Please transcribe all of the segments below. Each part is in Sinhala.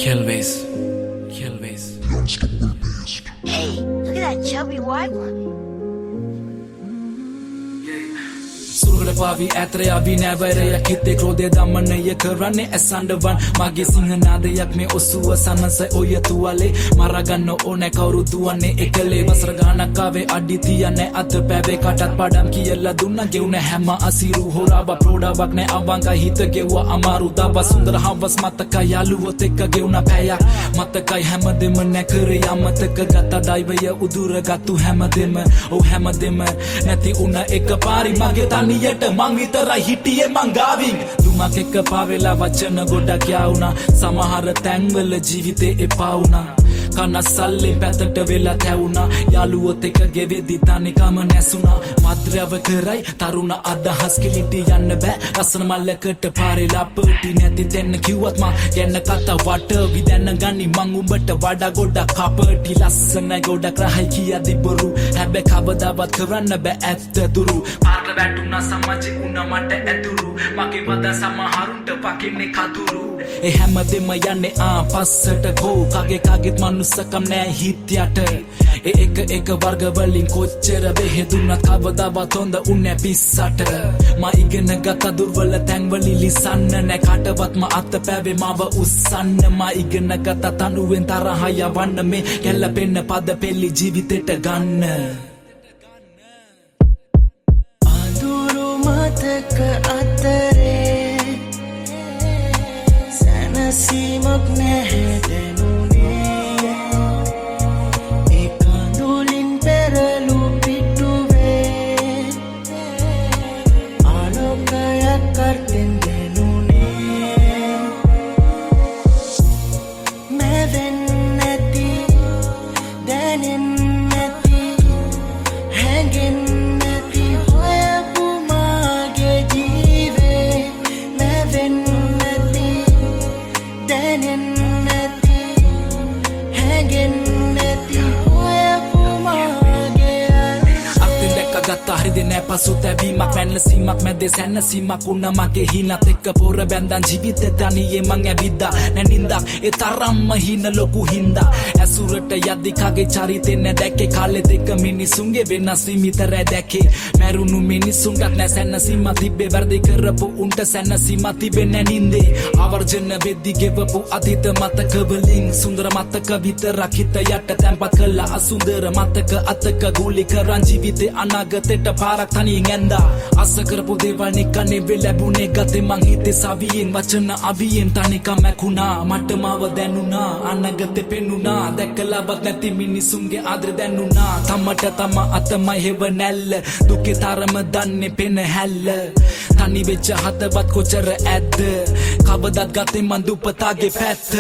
Kelvez. Hey, look at that chubby white one. Surgada pavi atra vi never ya khitte krode daman ye karane asandavan mage singhana yak me osuwa sanasa oya tuwale maraganno one kawru duwane ekale wasragana kave aditiyane at peve katat padam kiyalla dunna geuna hama asiru horaba prodawak ne avanga hit gewa amaru daba sundar havas mataka yaluwot ekka geuna payak matakai hamadem ne kare amataka gata daivaya udura gatu hamadem o hamadem nati una ek pari mage නියට මං විතරයි හිටියේ මං ගාවින් දුමක් එක්ක පාවෙලා වචන ගොඩක් යාවුණා සමහර තැන්වල ජීවිතේ එපා වුණා කනස්සල්ලේ පැතට වෙලා තැවුණා යාළුවොත් එක්ක ගෙවෙද්දි තනිකම නැසුණා මද්‍රව කරයි තරුණ අදහස් කිලිටි යන්න බෑ රසන මල්ලකට පාරේ ලපටි නැති දෙන්න කිව්වත් මං ගැන කතා වට විදැන්න ගනි මං උඹට වඩා ගොඩක් කපටි ලස්සනයි ගොඩක් රහයි කියද්දි බොරු හැබැයි කවදාවත් කරන්න බෑ ඇත්ත දුරු පාරට වැටුණා සමාජෙ උනා මට ඇතුරු මගේ වදා සමහරුන්ට පකින්නේ කතුරු ඒ හැමදෙම යන්නේ පස්සට ගෝ කගෙත් මනුස්සකම් නෑ හිත් යට ඒ එක වර්ග වලින් කොච්චර බෙහෙදුනත් කවදාවත් හොඳ උන්නේ පිස්සට මා ඉගෙන ගත දුර්වල තැන් වලින් ලිසන්න නෑ කාටවත්ම අත පැවේ මාව උස්සන්න මා ඉගෙන ගත තනුවෙන් තරහ යවන්න මේ ගැලපෙන්න පද පෙළි ජීවිතේට ගන්න මතක අතරේ සැනසීමක් නැහැ දැනුනේ ඒ කඳුලින් පෙරළු පිටුවේ ආලෝකයක් අර්ථෙන් දැනුනේ මැවෙන්නේ නැති දැනෙන්නේ නැති හැඟෙන්නේ හරිද නෑ පසුතැවීමක් මැනසීමක් මැදේ සැනසීමක් උන්න මගේ හිනත් එක්ක පොර බැන්දන් ජීවිතේ තනියේ මං ඇවිද්දා නැනින්දක් ඒ තරම්ම හින ලොකු හින්දා ඇසුරට යද්දි කගේ චරිතේ නැ දැක්කේ කාලෙත් එක්ක මිනිසුන්ගේ වෙනස් විතර දැකේ මැරුණු මිනිසුන්ටත් නැ සැනසීම තිබ්බේ වර්ධි කරපු උන්ට සැනසීම තිබෙන්නේ නැනින්දේ ආවර්ජන වෙද්දි ගෙවපු අතීත මතක වලින් සුන්දර මතක විතරක් හිත යට තැම්පත් කළා අසුන්දර මතක අතක ගුලි කරන් ජීවිතේ අනාගතේ පාරක් තනියෙන් ඇන්දා අස කරපු දේවල් නිකන් ලැබුණේ ගතේ මං හිතේ සවියෙන් වචන අවියෙන් තනිකම මැකුණා මට මාව දැනුණා අනාගතේ පෙනුණා දැකලාවත් නැති මිනිසුන්ගේ ආදර දැනුණා තමට තම අතමයි හෙව නැල්ල දුකේ තරම දන්නේ පෙන හැල්ල තනි වෙච්ච හදවත් කොචර ඇද්ද කවදත් ගතේ මං දුපතාගේ පැත්ත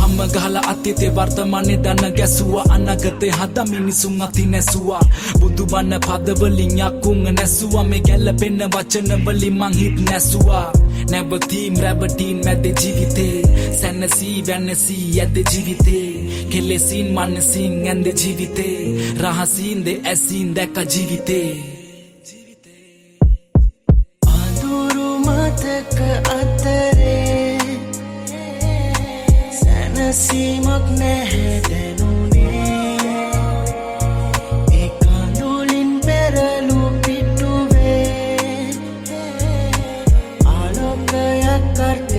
හැම ගහලා අතීතේ වර්තමානේ දන ගැසුවා අනාගතේ හදා මිනිසුන් අති නැසුවා බුදුබණ පදවලින් යකුන් නැසුවා මේ ගැලපෙන වචන වලින් මං හිත නැසුවා නැවතීම් රැවටීම් මැද ජීවිතේ සැනසී වෙනසී යද ජීවිතේ කෙලෙසින් මනසින් ඇන්ද ජීවිතේ රහසින් දෙ ඇසින් දැක ජීවිතේ අඳුරු මතක අතරේ සැනසීමක් නැහැ දැනුනේ ඒ කඳුලින් පෙරළු පිටුවේ ආලෝකයක්